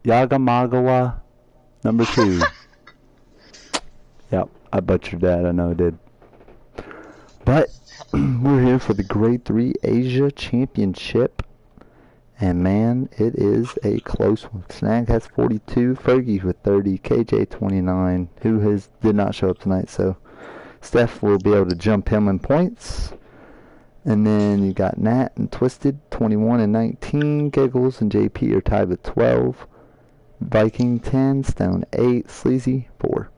Yagamagawa number 2. Yep, I butchered that. I know I did. But we're here for the Grade 3 Asia Championship. And man, it is a close one. Snag has 42, Fergie with 30, KJ 29, who did not show up tonight, so Steph will be able to jump him in points. And then you got Nat and Twisted, 21 and 19. Giggles and JP are tied with 12. Viking 10, Stone 8, Sleazy 4.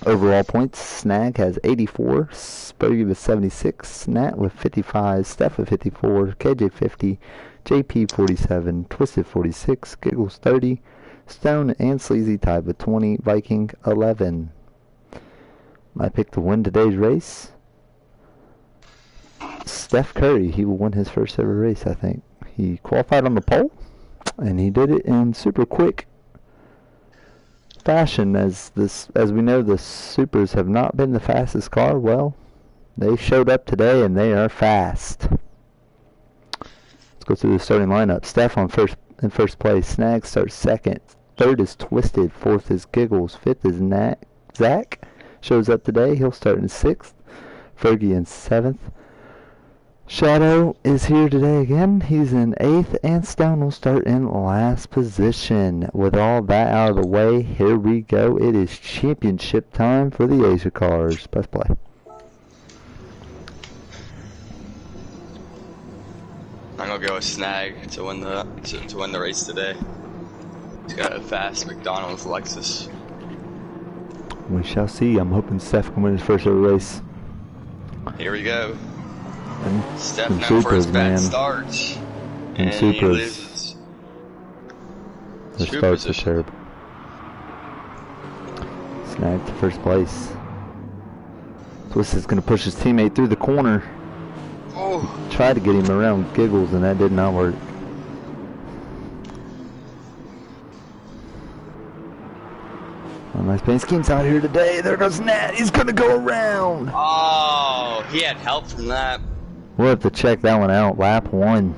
Overall points, Snag has 84, Fergie with 76, Nat with 55, Steph with 54, KJ 50, JP 47, Twisted 46, Giggles 30, Stone and Sleazy tied with 20, Viking 11. My pick to win today's race, Steph Curry. He will win his first ever race, I think. He qualified on the pole, and he did it in super quick fashion. As we know, the Supers have not been the fastest car. Well, they showed up today, and they are fast. Let's go through the starting lineup. Steph in first place. Snag starts second. Third is Twisted. Fourth is Giggles. Fifth is Nat. Zach shows up today. He'll start in sixth. Fergie in seventh. Shadow is here today again. He's in 8th, and Stone will start in last position. With all that out of the way, here we go. It is championship time for the Asia cars. Press play. I'm gonna go with Snag to win the race today. He's got a fast McDonald's Lexus. We shall see. I'm hoping Steph can win his first ever race. Here we go. And Steph now for his bad start. And he Supers. loses. The starts are terrible. Snag to first place. Twisted's going to push his teammate through the corner. Oh. Tried to get him around Giggles, and that did not work. Oh, nice paint schemes out here today. There goes Nat. He's going to go around. Oh, he had help from that. We'll have to check that one out. Lap 1.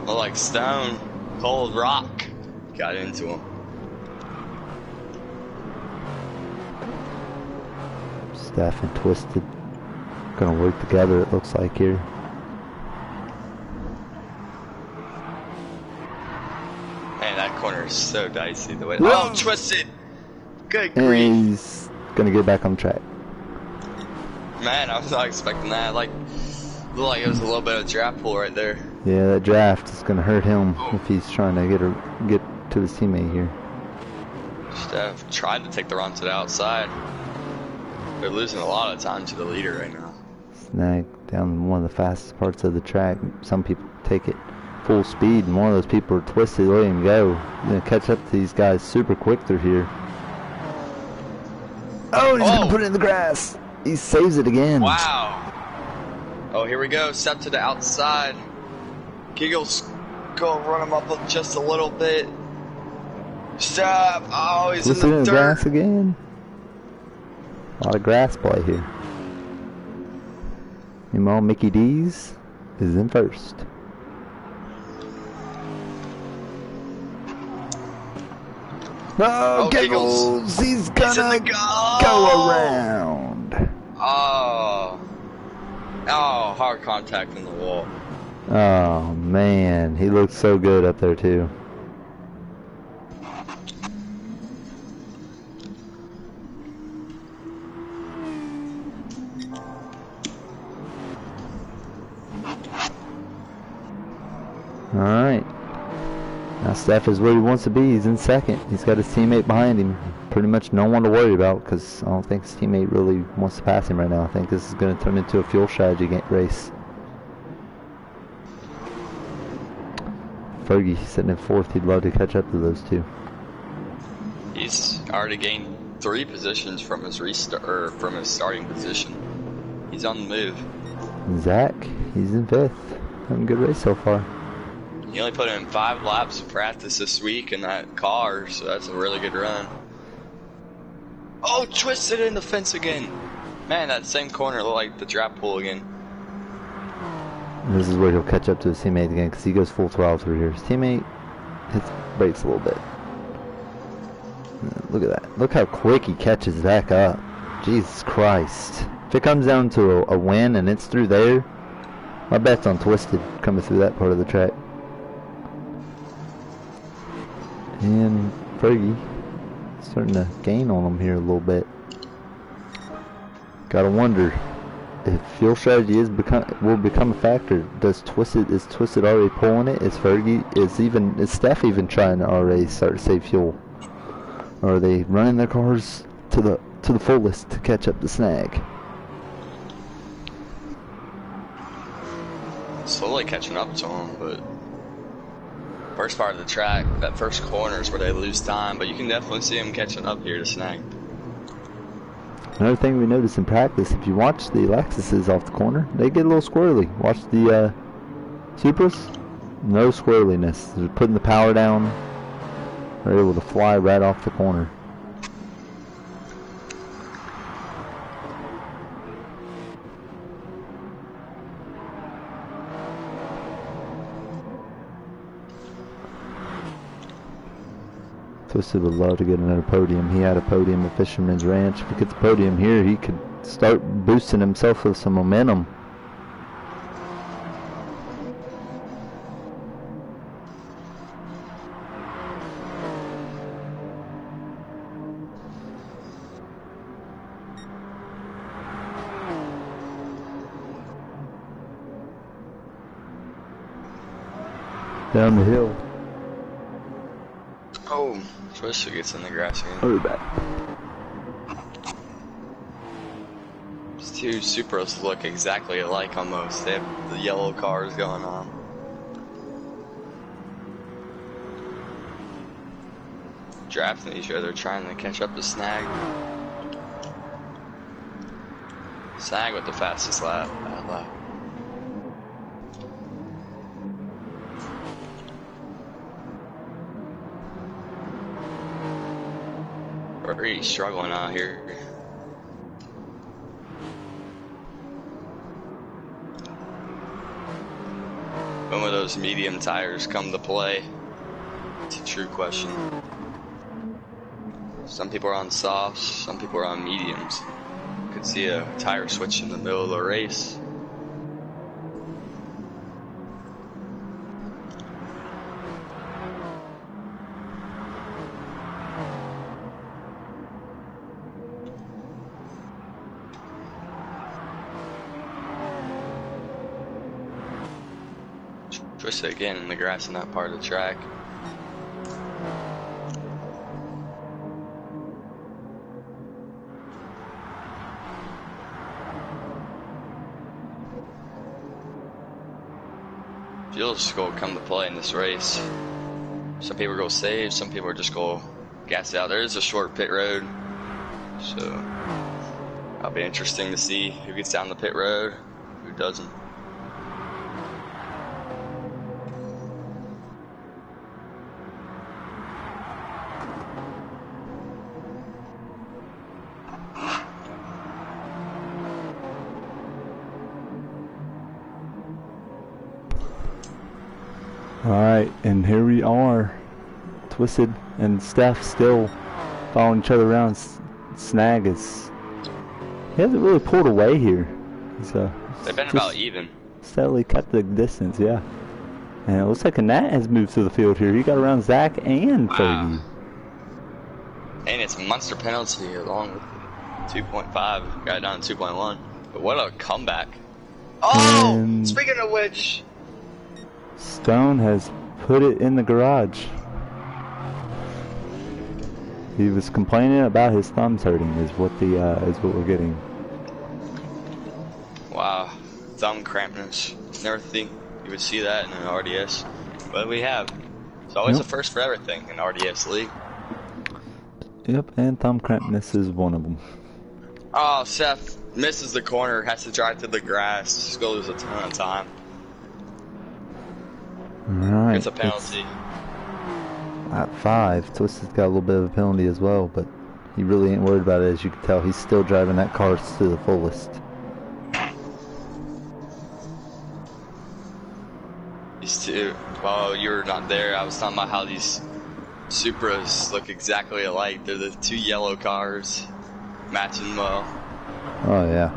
Well, like Stone, Cold Rock got into him. Steph and Twisted gonna work together, it looks like here. Man, that corner is so dicey. The way. Oh, Twisted! Good grief. And he's gonna get back on track. Man, I was not expecting that. Like, looked like it was a little bit of draft pull right there. Yeah, that draft is gonna hurt him if he's trying to get to his teammate here. Steph tried to take the run to the outside. They're losing a lot of time to the leader right now. Snag down one of the fastest parts of the track. Some people take it full speed, and one of those people are Twisted. Let him go. Gonna catch up to these guys super quick through here. Oh, he's gonna put it in the grass. He saves it again. Wow. Oh, here we go. Step to the outside. Giggles go run him up just a little bit. Stop. Oh, he's in the dirt. Grass again. A lot of grass play here. Meanwhile, Mickey D's is in first. Oh, Giggles! He's gonna go around. Oh, hard contact in the wall. Oh man, he looks so good up there too. Alright. Now Steph is where he wants to be. He's in second. He's got his teammate behind him. Pretty much no one to worry about because I don't think his teammate really wants to pass him right now. I think this is going to turn into a fuel strategy race. Fergie sitting in fourth. He'd love to catch up to those two. He's already gained 3 positions from his from his starting position. He's on the move. Zach, he's in fifth. Having a good race so far. He only put in 5 laps of practice this week in that car, so that's a really good run. Oh, Twisted in the fence again. Man, that same corner looked like the drop pull again. This is where he'll catch up to his teammate again because he goes full throttle through here. His teammate hits brakes a little bit. Look at that. Look how quick he catches back up. Jesus Christ. If it comes down to a win and it's through there, my bet's on Twisted coming through that part of the track. And Fergie starting to gain on him here a little bit. Gotta wonder if fuel strategy will become a factor. Is Twisted already pulling it? Is Steph even trying to already start to save fuel? Or are they running their cars to the fullest to catch up the snag? Slowly catching up to them, but first part of the track, that first corner is where they lose time, but you can definitely see them catching up here to snag. Another thing we noticed in practice, if you watch the Lexuses off the corner, they get a little squirrely. Watch the Supras, no squirreliness. They're putting the power down. They're able to fly right off the corner. Twisted would love to get another podium. He had a podium at Fisherman's Ranch. If he gets a podium here, he could start boosting himself with some momentum. Down the hill. Oh, Twister gets in the grass again. Oh, back. These two Supras look exactly alike almost. They have the yellow cars going on. Drafting each other, trying to catch up to Snag. Snag with the fastest lap. Bad lap. Pretty struggling out here. When will those medium tires come to play? It's a true question. Some people are on softs, some people are on mediums. You could see a tire switch in the middle of the race. Twist it again in the grass in that part of the track. Fuel's gonna come to play in this race. Some people go save, some people are just go gas it out. There is a short pit road, so it'll be interesting to see who gets down the pit road, who doesn't. Alright, and here we are. Twisted and Steph still following each other around. Snag is... He hasn't really pulled away here. They've been about even. Steadily kept the distance, yeah. And it looks like a Nat has moved through the field here. He got around Zach and Fergie. Wow. And it's a monster penalty along with 2.5. Got it down to 2.1. But what a comeback. Oh! And Speaking of which... Stone has put it in the garage. He was complaining about his thumbs hurting, is what we're getting. Wow, thumb crampness. Never think you would see that in an RDS, but we have. It's always a first for everything in RDS League. Yep, and thumb crampness is one of them. Oh, Seth misses the corner, has to drive through the grass. Just go lose a ton of time. Alright. It's a penalty. At 5, Twisted's got a little bit of a penalty as well, but he really ain't worried about it. As you can tell, he's still driving that car to the fullest. Oh, you were not there. I was talking about how these Supras look exactly alike. They're the two yellow cars, matching well. Oh yeah.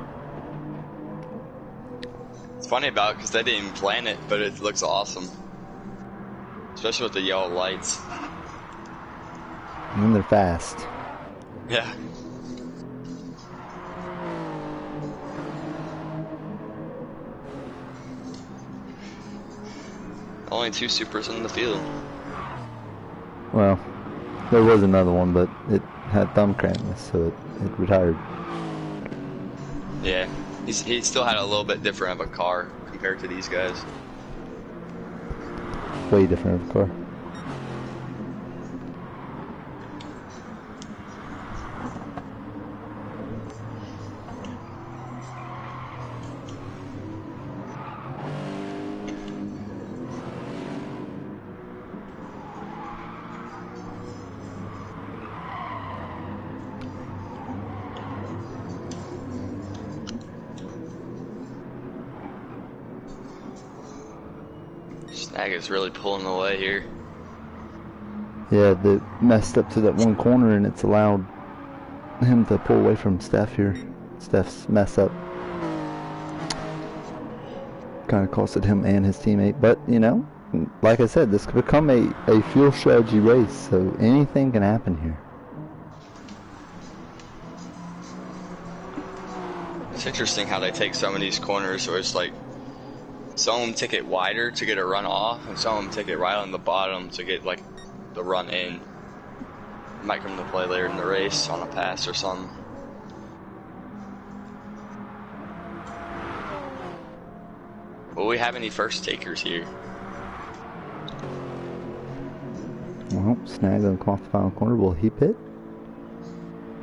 It's funny about it because they didn't even plan it, but it looks awesome. Especially with the yellow lights. And they're fast. Yeah. Only 2 Supras in the field. Well, there was another one, but it had thumb crampness, so it retired. Yeah. He still had a little bit different of a car compared to these guys. Way different of a car. Snag is really pulling away here. Yeah, they messed up to that one corner, and it's allowed him to pull away from Steph here. Steph's mess up kind of costed him and his teammate, but you know, like I said, this could become a fuel strategy race, so anything can happen here. It's interesting how they take some of these corners where it's like some of them take it wider to get a run off, and some of them take it right on the bottom to get like the run in. Might come to play later in the race on a pass or something. Will we have any first takers here? Well, Snag gonna come off the final corner. Will he pit?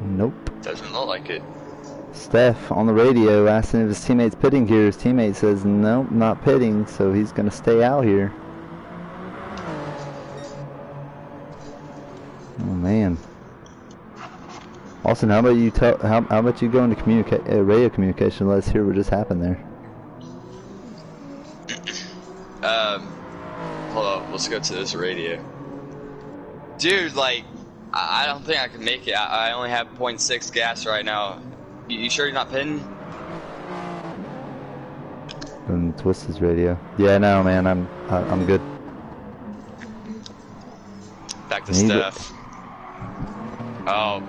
Nope. Doesn't look like it. Steph on the radio asking if his teammate's pitting here. His teammate says nope, not pitting, so he's gonna stay out here. Oh man. Austin, how about you how about you go into radio communication? Let us hear what just happened there. Hold on, let's go to this radio. Dude, like, I don't think I can make it. I only have 0.6 gas right now. You sure you're not pitting? And twist his radio. Yeah, no, man, I'm good. Back to Steph. Oh,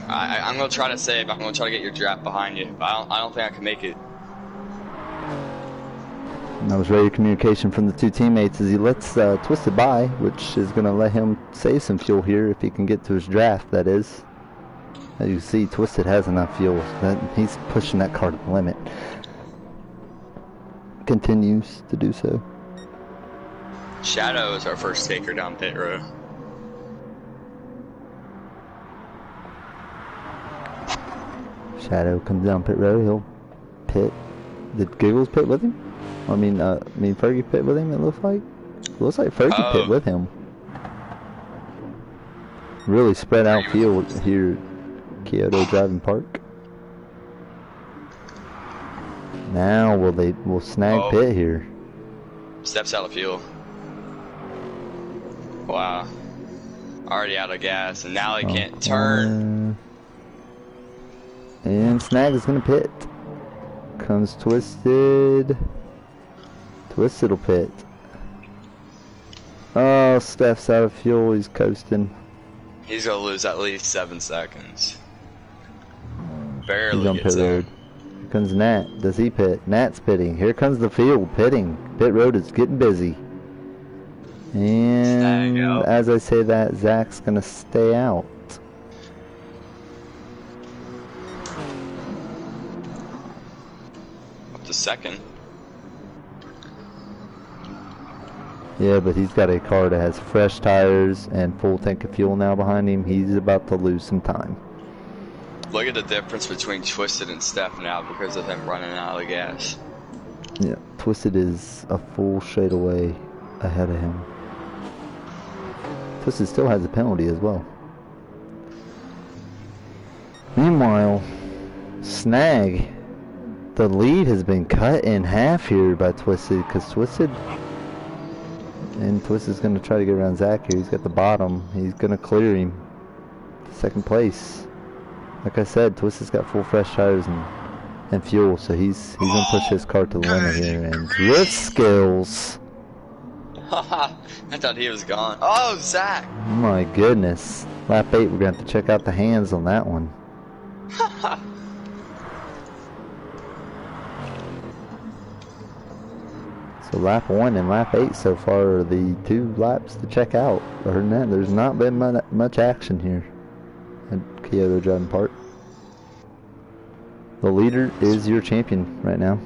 I'm gonna try to save. I'm gonna try to get your draft behind you, but I don't think I can make it. And that was radio communication from the two teammates as he lets Twisted by, which is going to let him save some fuel here if he can get to his draft, that is. As you see, Twisted has enough fuel. He's pushing that car to the limit. Continues to do so. Shadow is our first taker down pit road. Shadow comes down pit road. He'll pit. Did Giggles pit with him? I mean, Fergie pit with him, it looks like. It looks like Fergie pit with him. Really spread out field here at Kyoto Driving Park. Now will Snag pit here. Steps out of fuel. Wow. Already out of gas, and now he can't turn. And Snag is gonna pit. Comes Twisted. Twisted will pit. Oh, Steph's out of fuel. He's coasting. He's gonna lose at least 7 seconds. Barely He's on gets pit there. road. Here comes Nat. Does he pit? Nat's pitting. Here comes the field pitting. Pit road is getting busy. And as I say that, Zach's gonna stay out. Up to second. Yeah, but he's got a car that has fresh tires and full tank of fuel now behind him. He's about to lose some time. Look at the difference between Twisted and Steph now because of him running out of gas. Yeah, Twisted is a full shade away ahead of him. Twisted still has a penalty as well. Meanwhile, Snag, the lead has been cut in half here by Twisted because Twisted And Twisted's going to try to get around Zach here. He's got the bottom. He's going to clear him. Second place. Like I said, Twisted's got full fresh tires and fuel, so he's going to push his car to the limit here. And drift skills. I thought he was gone. Oh, Zach! My goodness. Lap 8, we're going to have to check out the hands on that one. So lap 1 and lap 8 so far are the 2 laps to check out. Other than that, there's not been much action here at Kyoto Driving Park. The leader is your champion right now.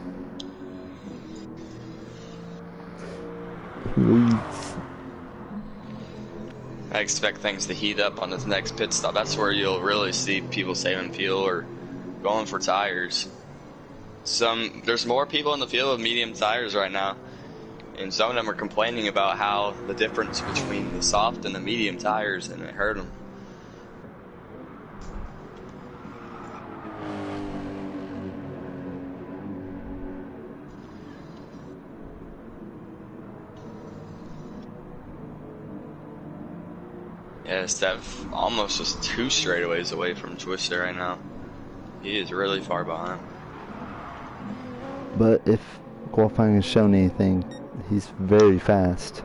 Leads. I expect things to heat up on this next pit stop. That's where you'll really see people saving fuel or going for tires. There's more people in the field with medium tires right now, and some of them are complaining about how the difference between the soft and the medium tires, and it hurt them. Yeah, Steph almost just 2 straightaways away from Twister right now. He is really far behind. But if qualifying has shown anything, he's very fast.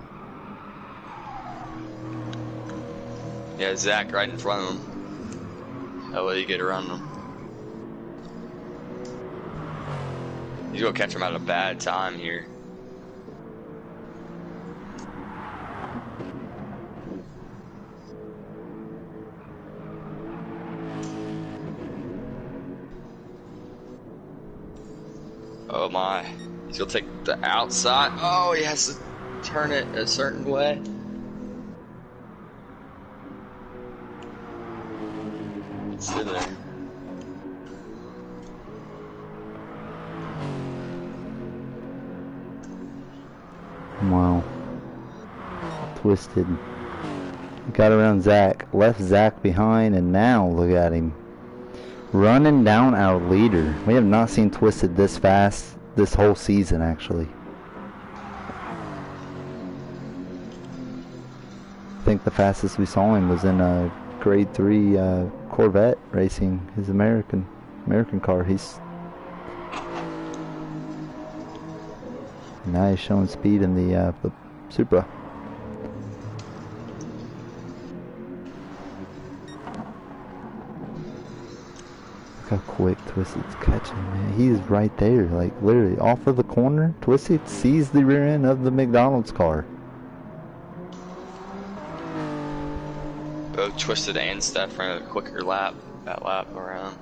Yeah, Zach right in front of him. How will you get around him? He's gonna catch him at a bad time here. Oh my, he's gonna take the outside. Oh, he has to turn it a certain way. Stay there. Wow. Twisted. Got around Zach, left Zach behind, and now look at him. Running down our leader. We have not seen Twisted this fast this whole season, actually. I think the fastest we saw him was in a grade 3 Corvette racing, his American car. Now he's showing speed in the Supra. How quick Twisted's catching, man. He is right there, like literally off of the corner. Twisted sees the rear end of the McDonald's car. Both Twisted and Steph ran a quicker lap, that lap around.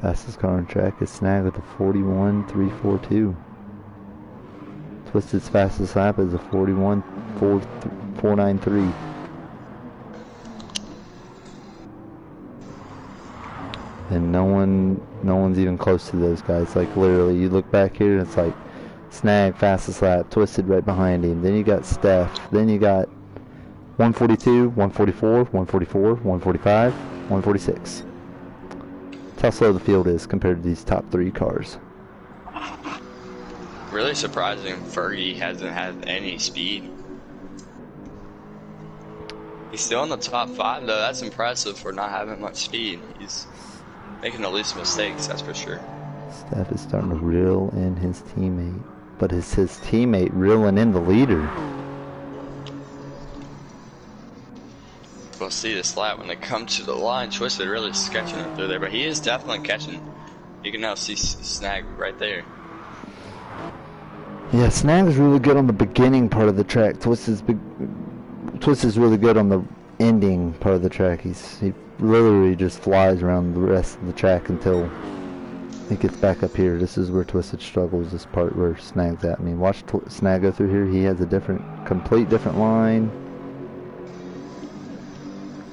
Fastest car on track is Snag with a 41.342. Twisted's fastest lap is a 41.493. And no one's even close to those guys. Like literally, you look back here and it's like Snag fastest lap, Twisted right behind him. Then you got Steph. Then you got 142, 144, 144, 145, 146. That's how slow the field is compared to these top 3 cars. Really surprising Fergie hasn't had any speed. He's still in the top 5 though. That's impressive for not having much speed. He's making the least mistakes, that's for sure. Steph is starting to reel in his teammate, but it's his teammate reeling in the leader. We'll see this lap when they come to the line. Twisted really sketching it through there, but he is definitely catching. You can now see Snag right there. Yeah, Snag's really good on the beginning part of the track. Twisted's really good on the ending part of the track. He literally just flies around the rest of the track until he gets back up here. This is where Twisted struggles, this part where Snag's at. I mean, watch Snag go through here. He has a complete different line.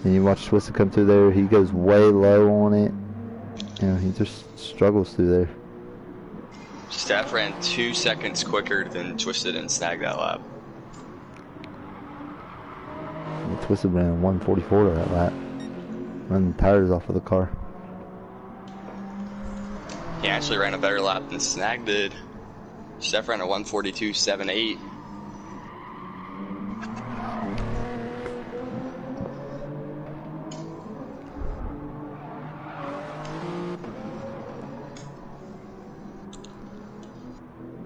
And you watch Twisted come through there. He goes way low on it. You know, he just struggles through there. Steph ran 2 seconds quicker than Twisted and Snag that lap. And Twisted ran 144 to that lap. Running the tires off of the car. He actually ran a better lap than Snag did. Steph ran a 1:42.78.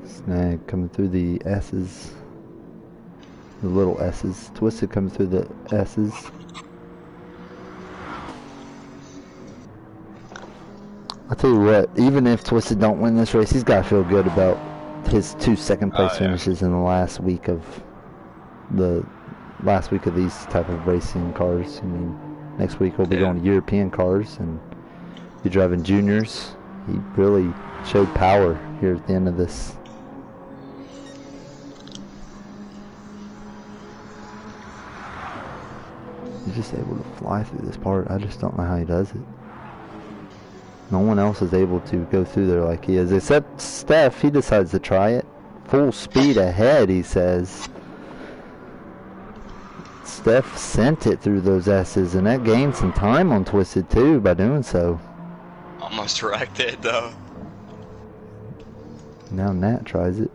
Snag coming through the S's. The little S's. Twisted coming through the S's. I'll tell you what, even if Twisted don't win this race, he's got to feel good about his 2 second place finishes in the last week of these type of racing cars. I mean, next week we'll be going to European cars and be driving juniors. He really showed power here at the end of this. He's just able to fly through this part. I just don't know how he does it. No one else is able to go through there like he is, except Steph. He decides to try it. Full speed ahead, he says. Steph sent it through those S's, and that gained some time on Twisted too by doing so. Almost wrecked it though. Now Nat tries it.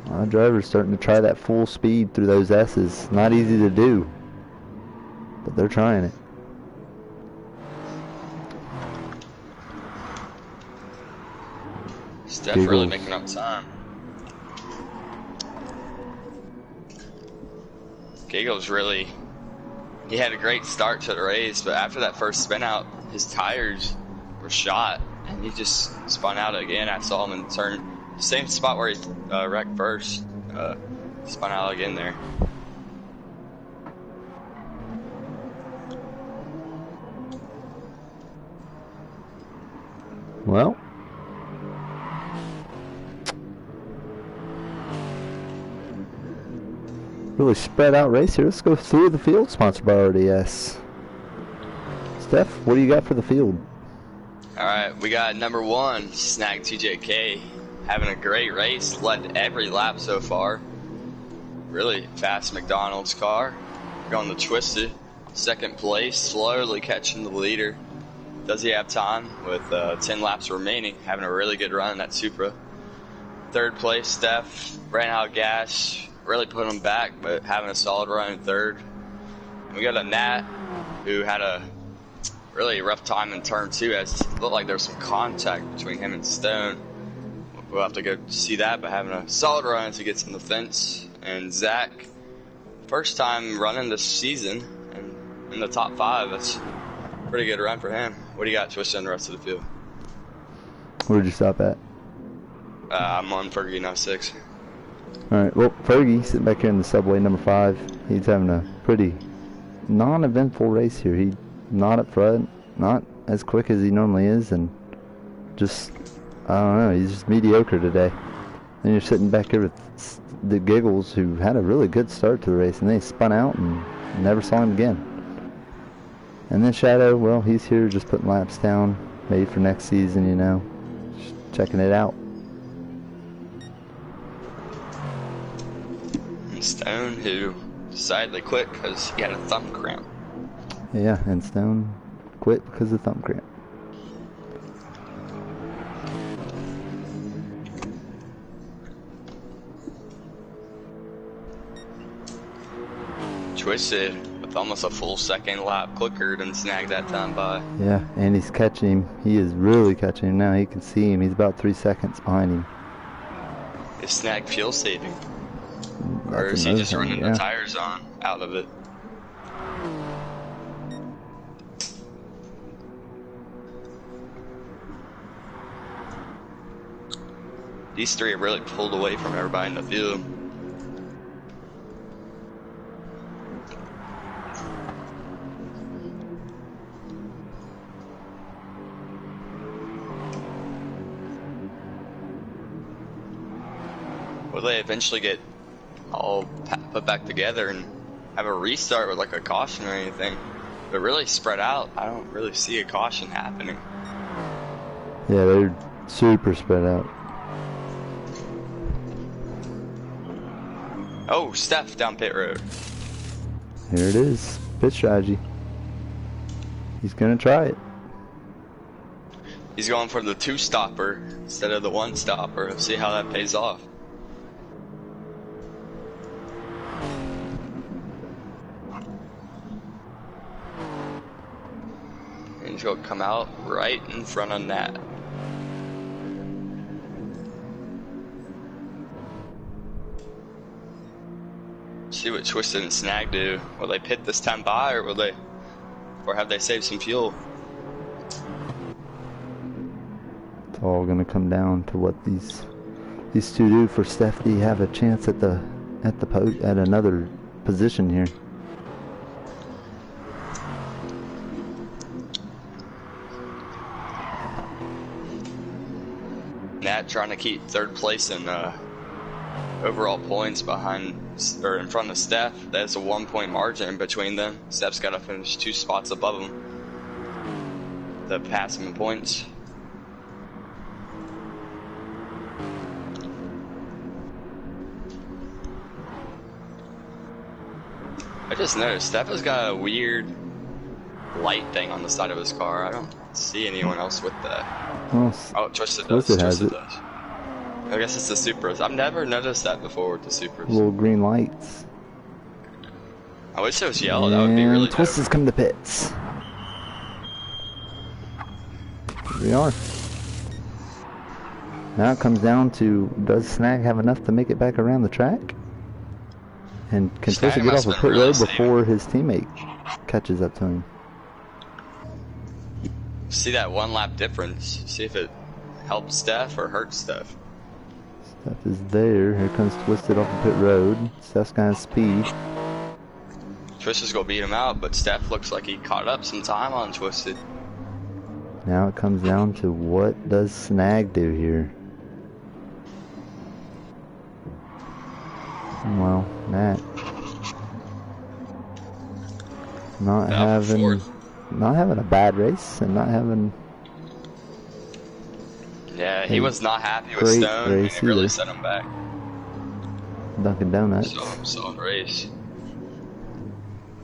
Our driver's starting to try that full speed through those S's. Not easy to do, but they're trying it. Steph really making up time. Giggles really, he had a great start to the race, but after that first spin out, his tires were shot, and he just spun out again. I saw him in turn, same spot where he wrecked first, spun out again there. Well, really spread out race here. Let's go through the field, sponsored by RDS. Steph, what do you got for the field? Alright, we got number 1, Snag TJK, having a great race, led every lap so far. Really fast McDonald's car. Going to Twisted, second place, slowly catching the leader. Does he have time with 10 laps remaining, having a really good run in that Supra. Third place, Steph, ran out of gas, really put him back, but having a solid run in third. And we got a Nat who had a really rough time in turn 2, as it looked like there was some contact between him and Stone. We'll have to go see that, but having a solid run as he gets in the fence. And Zach, first time running this season and in the top 5. That's a pretty good run for him. What do you got twisted in the rest of the field? Where did you stop at? I'm on Fergie 06. Alright, well, Fergie sitting back here in the subway, number 5. He's having a pretty non-eventful race here. He's not up front, not as quick as he normally is, and just, I don't know, he's just mediocre today. And you're sitting back here with the Giggles, who had a really good start to the race, and they spun out and never saw him again. And then Shadow, well, he's here just putting laps down, maybe for next season, you know, just checking it out. Stone, who decidedly quit because he had a thumb cramp. Yeah, and Stone quit because of thumb cramp. Twisted with almost a full second lap quicker than Snag that time by. Yeah, and he's catching him. He is really catching him now. You can see him. He's about 3 seconds behind him. Is Snag fuel saving? Or is he just running the tires on out of it? These three have really pulled away from everybody in the field. Will they eventually get all put back together and have a restart with like a caution or anything? They're really spread out. I don't really see a caution happening. Yeah, they're super spread out. Oh, Steph down pit road. Here it is. Pit strategy. He's going to try it. He's going for the 2-stopper instead of the 1-stopper. Let's see how that pays off. And he's going to come out right in front of Nat. See what Twisted and Snag do. Will they pit this time by, or have they saved some fuel? It's all gonna come down to what these two do. For Steph to have a chance at another position here. Nat trying to keep 3rd place in overall points in front of Steph. That's a 1-point margin between them. Steph's got to finish 2 spots above him to pass him in points. I just noticed Steph has got a weird light thing on the side of his car. I don't see anyone else with that. Well, oh, Twisted Twisted does. has it. Does. I guess it's the Supras. I've never noticed that before with the Supras. Little green lights. I wish it was yellow. That would be really dope. Twisted's come to pits. Here we are. Now it comes down to, does Snag have enough to make it back around the track? And can Twisted get off a pit road before his teammate catches up to him? See that 1 lap difference. See if it helps Steph or hurts Steph. Steph is there. Here comes Twisted off the pit road. Steph's got speed. Twisted's gonna beat him out, but Steph looks like he caught up some time on Twisted. Now it comes down to, what does Snag do here? Well, Nat not having a bad race and not having. Yeah, he was not happy with Stone, and it really set him back. Dunkin' Donuts. Solid race.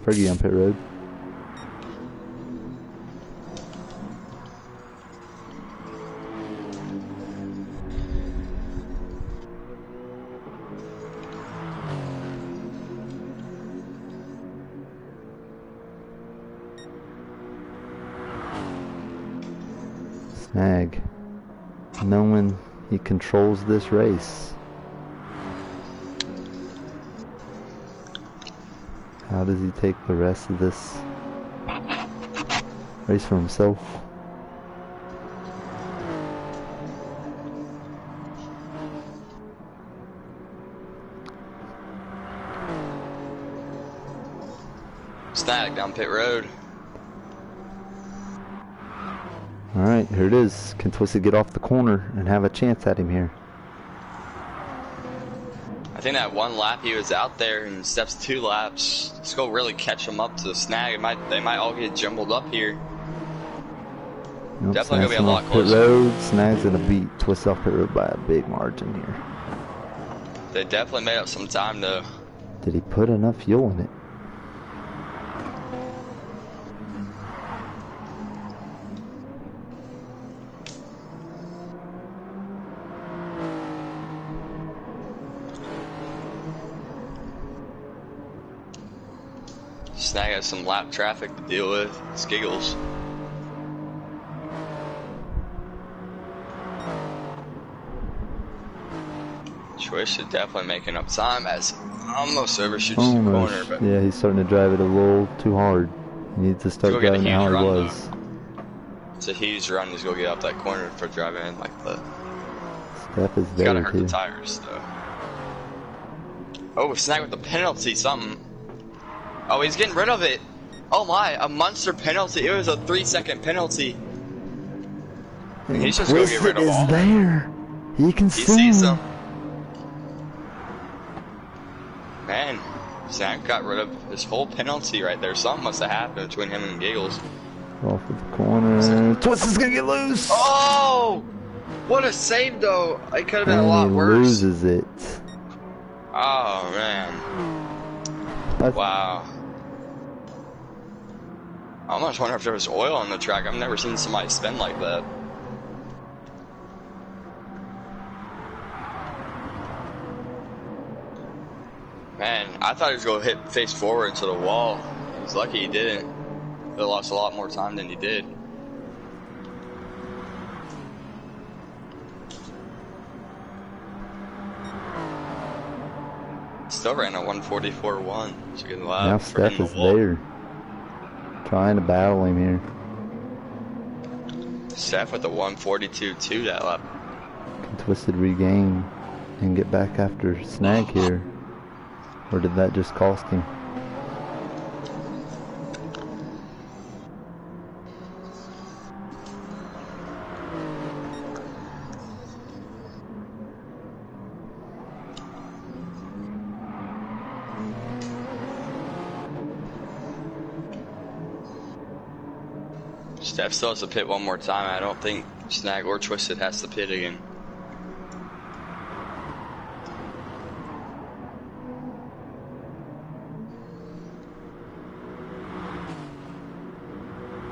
Fergie on pit road. Snag, knowing he controls this race. How does he take the rest of this race for himself? Snag down pit road. Alright, here it is. Can Twisted get off the corner and have a chance at him here? I think that 1 lap he was out there, and Steph's 2 laps. Let's go really catch him up to the Snag. They might all get jumbled up here. Nope, Definitely gonna be a lot pit closer. road. Snag's gonna beat Twist off pit road by a big margin here. They definitely made up some time though. Did he put enough fuel in it? Snag has some lap traffic to deal with. Skiggles. Twist is definitely making up time as almost overshoots the corner. But yeah, he's starting to drive it a little too hard. He needs to start driving how he was. It's a huge run. He's gonna get out that corner for driving in like that. Steph is He's there gotta hurt too. the tires though. Oh, Snag with the penalty, something. Oh, he's getting rid of it. Oh my, a monster penalty. It was a 3-second penalty. And he's just gonna get rid of all. There. He can He see sees him. them. Man, Snag got rid of his whole penalty right there. Something must have happened between him and Giggles. Off of the corner. Twist is gonna get loose. Oh! What a save though. It could have been a lot he worse. Loses it. Oh man. Wow. I almost wonder if there was oil on the track. I've never seen somebody spin like that. Man, I thought he was going to hit face forward into the wall. He's lucky he didn't. He lost a lot more time than he did. Still ran a 144.1. It's a good lap. Now Steph is there. Trying to battle him here. Steph with a 142.2 that lap. Can Twisted regain and get back after Snag here? Or did that just cost him? Steph still has to pit one more time. I don't think Snag or Twisted has to pit again.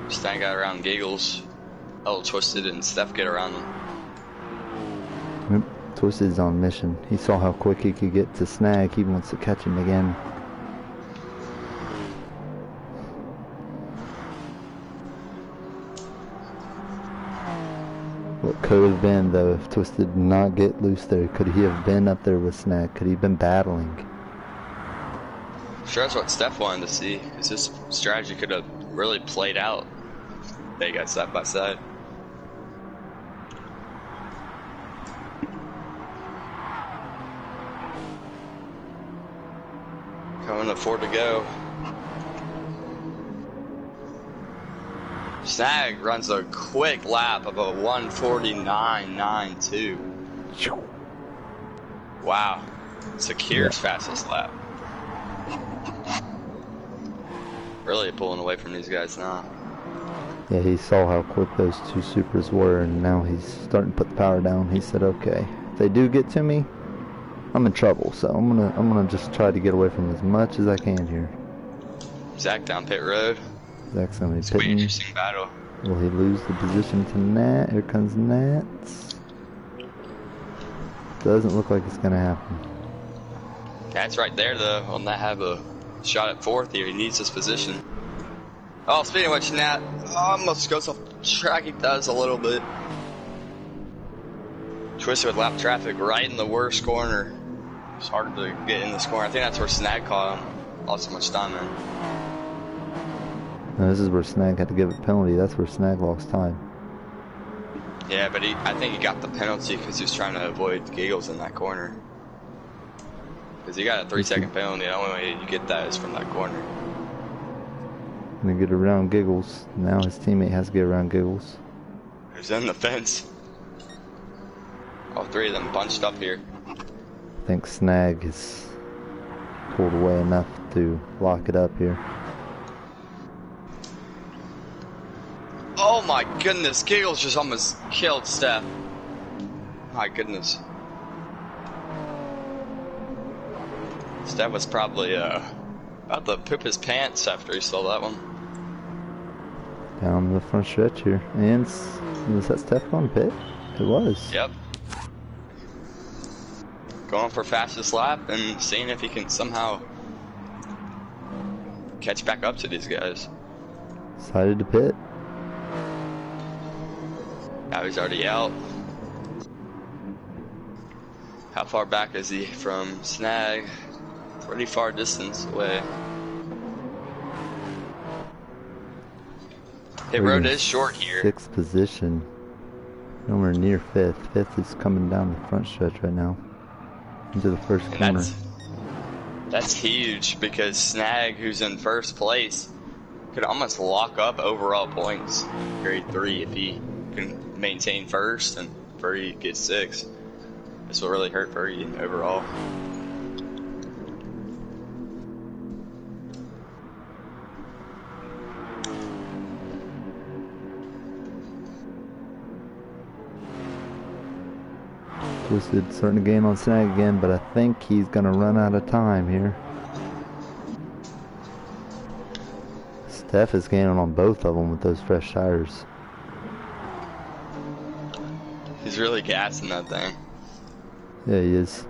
Snag got around Giggles. Oh, Twisted and Steph get around them. Yep. Twisted's on mission. He saw how quick he could get to Snag. He wants to catch him again. What could have been, though, if Twisted did not get loose there? Could he have been up there with Snag? Could he have been battling? I'm sure that's what Steph wanted to see, because his strategy could have really played out. They got side by side. Coming to 4 to go. Snag runs a quick lap of a 149.92. Wow. Secures fastest lap. Really pulling away from these guys now. Yeah, he saw how quick those two supers were, and now he's starting to put the power down. He said, "Okay, if they do get to me, I'm in trouble. So I'm gonna just try to get away from as much as I can here." Zach down pit road. Zach's gonna be It's gonna be an pitting. interesting battle. Will he lose the position to Nat? Here comes Nats. Doesn't look like it's gonna happen. That's right there though. Will Nat have a shot at 4th here? He needs this position. Oh, speaking of which, Nat almost goes off track. He does a little bit. Twisted with lap traffic right in the worst corner. It's hard to get in this corner. I think that's where Snag caught him. Lost so much time then. Now, this is where Snag had to give a penalty. That's where Snag lost time. Yeah, but I think he got the penalty because he was trying to avoid Giggles in that corner. Because he got a 3-second penalty. The only way you get that is from that corner. Gonna get around Giggles. Now his teammate has to get around Giggles. Who's in the fence? All 3 of them bunched up here. I think Snag is pulled away enough to lock it up here. Oh my goodness, Giggles just almost killed Steph. My goodness. Steph was probably about to poop his pants after he saw that one. Down the front stretch here. And was that Steph going to pit? It was. Yep. Going for fastest lap and seeing if he can somehow catch back up to these guys. Decided to pit. Now he's already out. How far back is he from Snag? Pretty far distance away. Pit road is short here. 6th position. Nowhere near 5th. 5th is coming down the front stretch right now. Into the first corner. That's huge because Snag, who's in 1st place, could almost lock up overall points. Grade 3 if he can maintain 1st and Fergie gets 6th. This will really hurt Fergie overall. Twisted starting to gain on Snag again, but I think he's going to run out of time here. Steph is gaining on both of them with those fresh tires. He's really gassing that thing. Yeah, he is.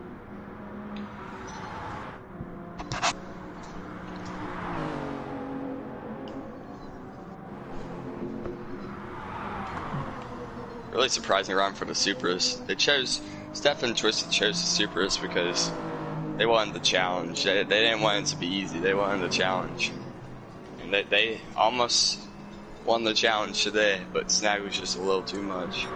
Really surprising run for the Supras. They chose, Steph and Twisted chose the Supras because they wanted the challenge. They didn't want it to be easy. They wanted the challenge. And they almost won the challenge today, but Snag was just a little too much.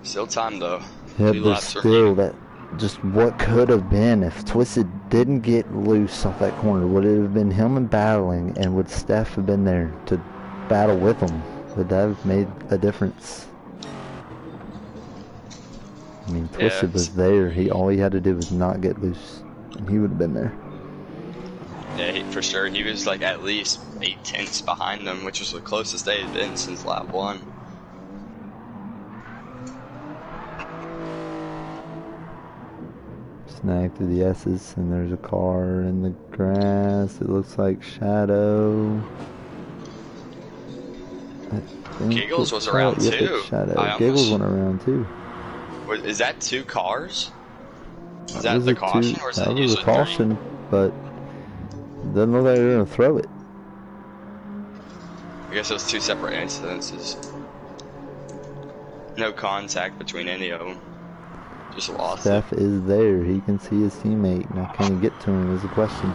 Still time though. Yeah, 2 but laps still, remaining. that just what could have been if Twisted didn't get loose off that corner. Would it have been him and battling, and would Steph have been there to battle with him? Would that have made a difference? I mean, Twisted was there. All he had to do was not get loose, and he would have been there. Yeah, for sure. He was like at least 8/10 behind them, which was the closest they had been since lap 1. Snag through the S's, and there's a car in the grass. It looks like Shadow. Giggles was around yep, too. It's Shadow. Giggles went around too. Is that 2 cars? Is that was the a caution, or is that it was usually a caution, 3? but doesn't look like they're gonna throw it. I guess it was 2 separate incidences. No contact between any of them. Just a loss. Steph is there. He can see his teammate. Now, can he get to him is the question.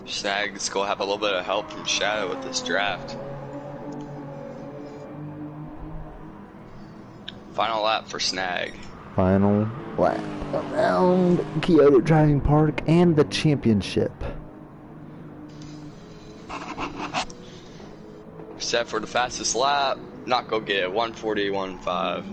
Snag's gonna have a little bit of help from Shadow with this draft. Final lap for Snag. Final lap around Kyoto Driving Park and the championship. Set for the fastest lap. Not gonna get it. 1:41.5.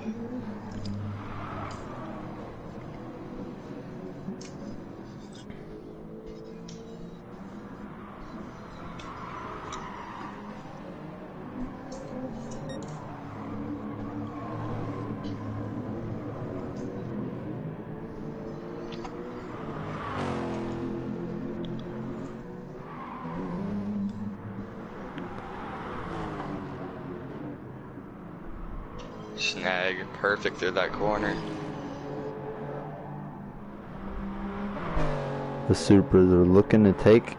Snag perfect through that corner. The Supras are looking to take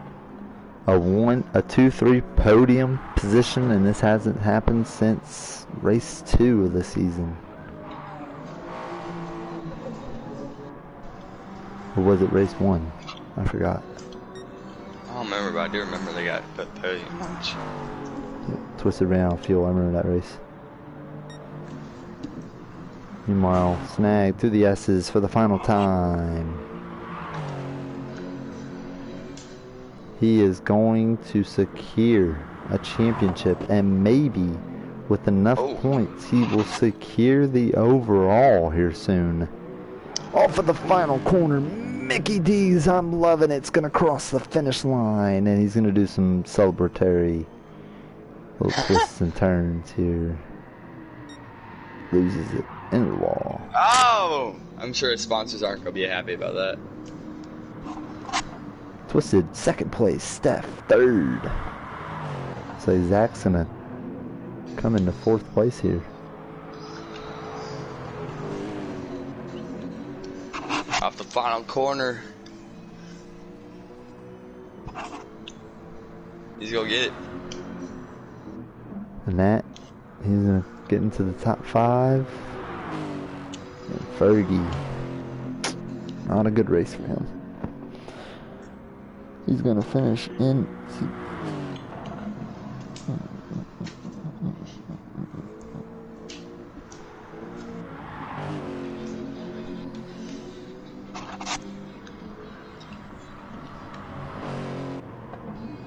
a 2-3 podium position, and this hasn't happened since race 2 of the season. Or was it race 1? I forgot. I don't remember, but I do remember they got the podium much. Twisted ran out of fuel. I remember that race. Meanwhile, Snag through the S's for the final time. He is going to secure a championship, and maybe with enough points, he will secure the overall here soon. Off of the final corner, Mickey D's, I'm loving it. It's going to cross the finish line, and he's going to do some celebratory little twists and turns here. Loses it in the wall. Oh! I'm sure his sponsors aren't going to be happy about that. Twisted, second place. Steph, third. So Zach's going to come into fourth place here. Off the final corner. He's going to get it. And that, he's going to get into the top 5. And Fergie, not a good race for him. He's going to finish in...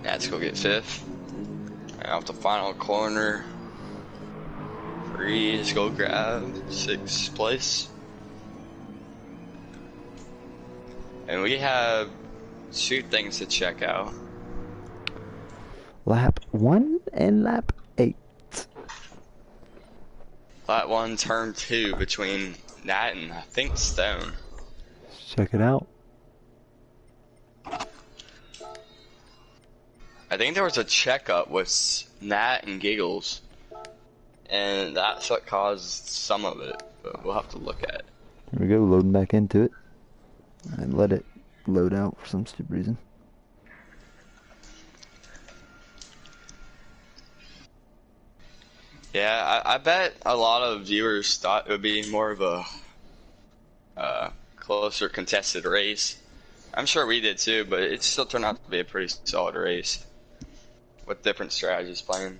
Let's go get 5th. And off the final corner. Let's go grab 6th place. And we have 2 things to check out. Lap 1 and lap 8. Lap 1, turn 2 between Nat and I think Stone. Check it out. I think there was a checkup with Nat and Giggles, and that's what caused some of it, but we'll have to look at it. Here we go, loading back into it. And let it load out for some stupid reason. Yeah, I bet a lot of viewers thought it would be more of a closer contested race. I'm sure we did too, but it still turned out to be a pretty solid race with different strategies playing.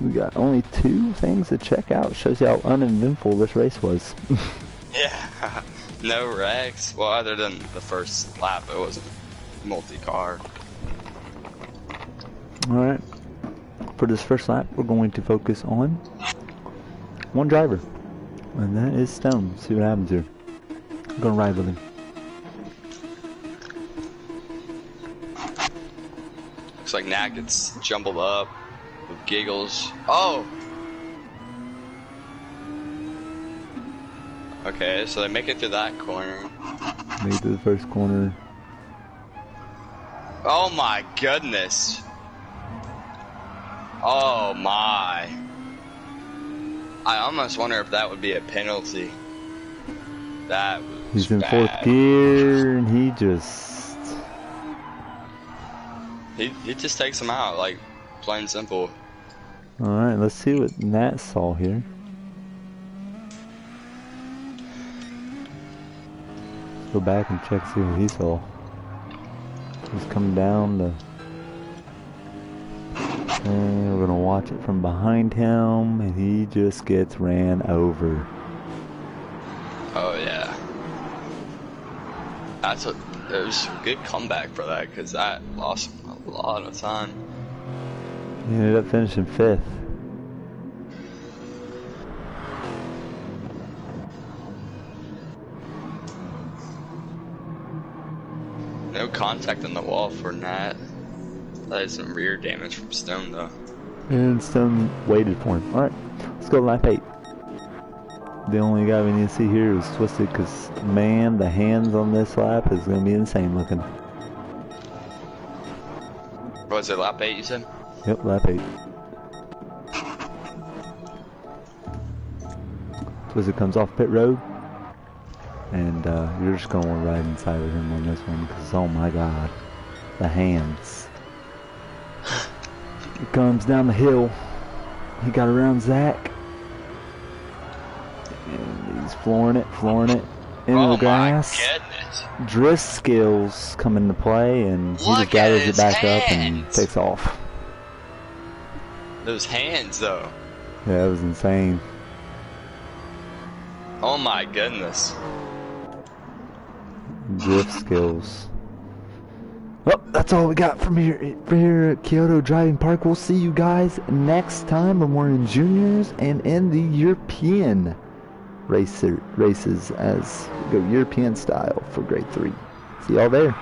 We got only 2 things to check out. Shows you how uneventful this race was. Yeah, no wrecks. Well, other than the first lap, it wasn't multi-car. Alright. For this first lap, we're going to focus on one driver. And that is Stone. See what happens here. I'm going to ride with him. Looks like Nat gets jumbled up with Giggles. Oh! Okay, so they make it through that corner. Made it to the first corner. Oh my goodness. Oh my. I almost wonder if that would be a penalty. That was He's in bad. 4th gear and he just... He just takes him out, like, plain simple. Alright, let's see what Nat saw here. Let's go back and check, see what he saw. He's coming down the... And we're gonna watch it from behind him, and he just gets ran over. Oh yeah. That's a... It was a good comeback for that, because that lost a lot of time. He ended up finishing 5th. No contact on the wall for Nat. That is some rear damage from Stone though. And Stone waited for him. Alright, let's go to lap 8. The only guy we need to see here is Twisted, because, man, the hands on this lap is going to be insane looking. Was it lap 8 you said? Yep, lap 8. Twisted comes off pit road. And you're just going to want to ride inside with him on this one, because, oh my god, the hands. He comes down the hill. He got around Zach. And he's flooring it into the grass. Oh my goodness. Drift skills come into play, and he Look just gathers at it back his up and hands. takes off. Those hands though. Yeah, it was insane. Oh my goodness. Drift skills. Well, that's all we got from here at Kyoto Driving Park. We'll see you guys next time when we're in juniors and in the European races as we go European style for grade 3. See y'all there.